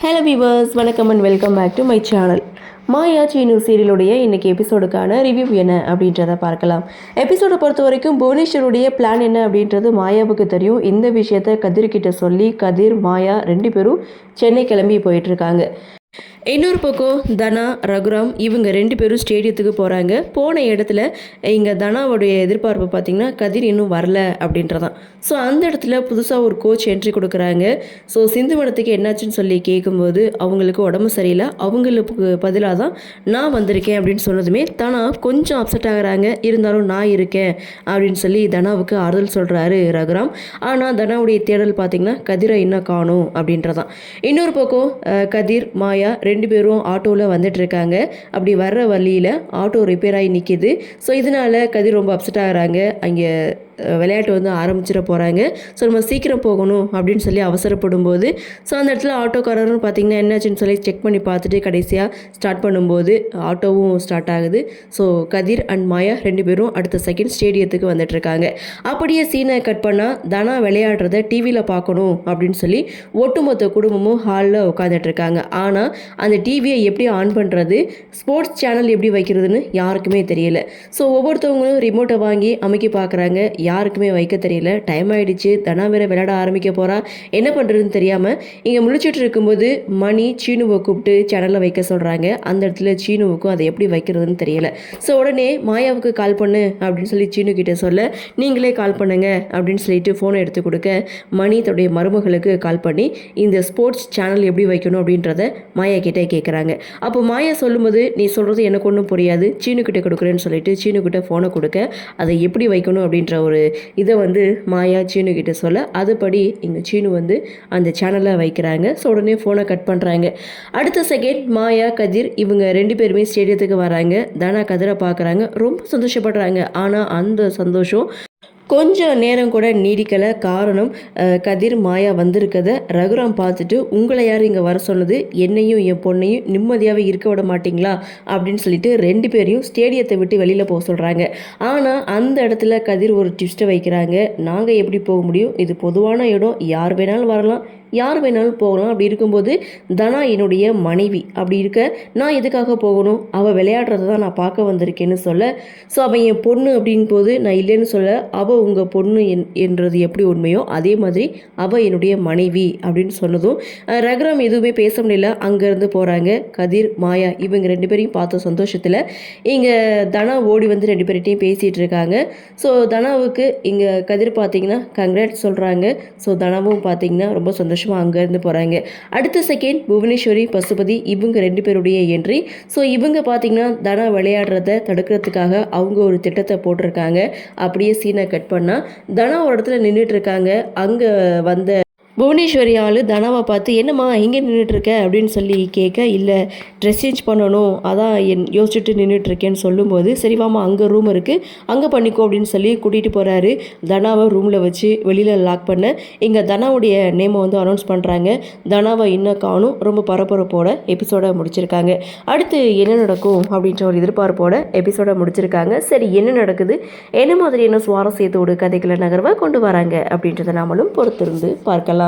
Hello viewers, வணக்கம் and welcome back to my channel. Maya Seenu சீரியலுடைய இன்றைக்கி எபிசோடுக்கான ரிவ்யூ என்ன அப்படின்றத பார்க்கலாம். எபிசோடை பொறுத்த வரைக்கும் புவனேஸ்வருடைய பிளான் என்ன அப்படின்றது மாயாவுக்கு தெரியும். இந்த விஷயத்த கதிர்கிட்ட சொல்லி கதிர் மாயா 2 பேரும் சென்னை கிளம்பி போயிட்டுருக்காங்க. இன்னொரு பக்கம் தனா ரகுராம் இவங்க 2 பேரும் ஸ்டேடியத்துக்கு போகிறாங்க. போன இடத்துல இங்கே தனாவுடைய எதிர்பார்ப்பு பார்த்திங்கன்னா கதிர் இன்னும் வரல அப்படின்றதான். ஸோ அந்த இடத்துல புதுசாக ஒரு கோச் என்ட்ரி கொடுக்குறாங்க. ஸோ சிந்து மடத்துக்கு என்னாச்சுன்னு சொல்லி கேட்கும்போது அவங்களுக்கு உடம்பு சரியில்லை, அவங்களுக்கு பதிலாக தான் நான் வந்திருக்கேன் அப்படின்னு சொன்னதுமே தனா கொஞ்சம் அப்செட் ஆகுறாங்க. இருந்தாலும் நான் இருக்கேன் அப்படின்னு சொல்லி தனாவுக்கு ஆறுதல் சொல்கிறாரு ரகுராம். ஆனால் தனாவுடைய தேடல் பார்த்திங்கன்னா கதிரை இன்னும் காணும் அப்படின்றதான். இன்னொரு பக்கம் கதிர் மாயா 2 பேரும் ஆட்டோவில் வந்துட்டு இருக்காங்க. அப்படி வர்ற வழியில் ஆட்டோ ரிப்பேர் ஆகி நிற்கிது. ஸோ இதனால் கதிர் ரொம்ப அப்செட் ஆகிறாங்க. அங்கே விளையாட்டு வந்து ஆரம்பிச்சிட போகிறாங்க. ஸோ நம்ம சீக்கிரம் போகணும் அப்படின்னு சொல்லி அவசரப்படும் போது ஸோ அந்த இடத்துல ஆட்டோக்காரரும் பார்த்திங்கன்னா என்னாச்சுன்னு சொல்லி செக் பண்ணி பார்த்துட்டு கடைசியாக ஸ்டார்ட் பண்ணும்போது ஆட்டோவும் ஸ்டார்ட் ஆகுது. ஸோ கதிர் அண்ட் மாயா 2 பேரும் அடுத்த செகண்ட் ஸ்டேடியத்துக்கு வந்துட்டுருக்காங்க. அப்படியே சீனை கட் பண்ணால் தனா விளையாடுறத டிவியில் பார்க்கணும் அப்படின்னு சொல்லி ஒட்டுமொத்த குடும்பமும் ஹாலில் உட்காந்துட்ருக்காங்க. ஆனால் அந்த டிவியை எப்படி ஆன் பண்ணுறது, ஸ்போர்ட்ஸ் சேனல் எப்படி வைக்கிறதுன்னு யாருக்குமே தெரியல. ஸோ ஒவ்வொருத்தவங்களும் ரிமோட்டை வாங்கி அமைக்க பார்க்குறாங்க. யாருக்குமே வைக்க தெரியல. டைம் ஆகிடுச்சு, தனா வேற விளையாட ஆரம்பிக்க போகிறா, என்ன பண்ணுறதுன்னு தெரியாமல் இங்கே முழிச்சிட்டு இருக்கும்போது மணி சீனுவை கூப்பிட்டு சேனலில் வைக்க சொல்கிறாங்க. அந்த இடத்துல சீனுவுக்கும் அதை எப்படி வைக்கிறதுன்னு தெரியல. ஸோ உடனே மாயாவுக்கு கால் பண்ணு அப்படின்னு சொல்லி சீனு கிட்டே சொல்ல, நீங்களே கால் பண்ணுங்க அப்படின்னு சொல்லிட்டு ஃபோனை எடுத்து கொடுக்க மணி தன்னுடைய மருமகளுக்கு கால் பண்ணி இந்த ஸ்போர்ட்ஸ் சேனல் எப்படி வைக்கணும் அப்படின்றத மாயா கிட்டே கேட்குறாங்க. அப்போ மாயா சொல்லும்போது, நீ சொல்கிறது எனக்கு ஒன்றும் புரியாது, சீனு கிட்டே கொடுக்குறேன்னு சொல்லிட்டு சீனு கிட்டே ஃபோனை கொடுக்க அதை எப்படி வைக்கணும் அப்படின்ற ஒரு இதை வந்து மாயா சீனு கிட்ட சொல்ல அதுபடி இங்கே சீனு வந்து அந்த சேனலை வைக்கிறாங்க. ஸோ உடனே ஃபோனை கட் பண்ணுறாங்க. அடுத்த செகண்ட் மாயா கதிர் இவங்க 2 பேருமே ஸ்டேடியத்துக்கு வராங்க. தனா கதிரை பார்க்குறாங்க, ரொம்ப சந்தோஷப்படுறாங்க. ஆனால் அந்த சந்தோஷம் கொஞ்சம் நேரம் கூட நீடிக்கலை. காரணம் கதிர் மாயா வந்திருக்கதை ரகுராம் பார்த்துட்டு, உங்களை யார் இங்கே வர சொன்னது, என்னையும் என் பொண்ணையும் நிம்மதியாகவே இருக்க விட மாட்டிங்களா அப்படின்னு சொல்லிட்டு 2 பேரையும் ஸ்டேடியத்தை விட்டு வெளியில் போக சொல்கிறாங்க. ஆனால் அந்த இடத்துல கதிர் ஒரு ட்விஸ்ட்டை வைக்கிறாங்க. நாங்கள் எப்படி போக முடியும், இது பொதுவான இடம், யார் வேணாலும் வரலாம், யார் வேணாலும் போகலாம். அப்படி இருக்கும்போது தனா என்னுடைய மனைவி, அப்படி இருக்க நான் எதுக்காக போகணும், அவள் விளையாடுறத தான் நான் பார்க்க வந்திருக்கேன்னு சொல்ல, ஸோ அவன் என் பொண்ணு அப்படின் போது நான் இல்லைன்னு சொல்ல, அவள் உங்கள் பொண்ணு என்றது எப்படி உண்மையோ அதே மாதிரி அவள் என்னுடைய மனைவி அப்படின்னு சொன்னதும் ரகுராம் எதுவுமே பேச முடியல. அங்கேருந்து போகிறாங்க. கதிர் மாயா இவங்க 2 பேரையும் பார்த்த சந்தோஷத்தில் இங்கே தனா ஓடி வந்து 2 பேர்கிட்டையும் பேசிகிட்டு இருக்காங்க. ஸோ தனாவுக்கு இங்கே கதிர் பார்த்திங்கன்னா கங்க்ராட்ஸ் சொல்கிறாங்க. ஸோ தனாவும் பார்த்திங்கன்னா ரொம்ப சந்தோஷமாக அங்கேருந்து போகிறாங்க. அடுத்த செகண்ட் புவனேஸ்வரி பசுபதி இவங்க 2 பேருடைய என்ட்ரி. ஸோ இவங்க பார்த்திங்கன்னா தனா விளையாடுறத தடுக்கிறதுக்காக அவங்க ஒரு திட்டத்தை போட்டிருக்காங்க. அப்படியே சீனை கட் பண்ணால் தனா ஒரு இடத்துல நின்றுட்டு இருக்காங்க. அங்கே வந்த புவனேஸ்வரி ஆள் தனாவை பார்த்து, என்னம்மா இங்கே நின்றுட்டுருக்க அப்படின்னு சொல்லி கேட்க, இல்லை ட்ரெஸ் சேஞ்ச் பண்ணணும், அதான் யோசிச்சுட்டு நின்றுட்டுருக்கேன்னு சொல்லும்போது, சரி வாமா அங்கே ரூம் இருக்குது, அங்கே பண்ணிக்கோ அப்படின்னு சொல்லி கூட்டிகிட்டு போகிறாரு. தனாவை ரூமில் வச்சு வெளியில் லாக் பண்ண இங்கே தனாவுடைய நேமை வந்து அனௌன்ஸ் பண்ணுறாங்க. தனாவை இன்னும் காணும். ரொம்ப பரபரப்போட எபிசோடை முடிச்சிருக்காங்க. அடுத்து என்ன நடக்கும் அப்படின்ற ஒரு எதிர்பார்ப்போட எபிசோடை முடிச்சிருக்காங்க. சரி, என்ன நடக்குது, என்ன மாதிரியான சுவாரஸ்யத்தோடு கதைகளை நகர்வை கொண்டு வராங்க அப்படின்றத நாமளும் பொறுத்திருந்து பார்க்கலாம்.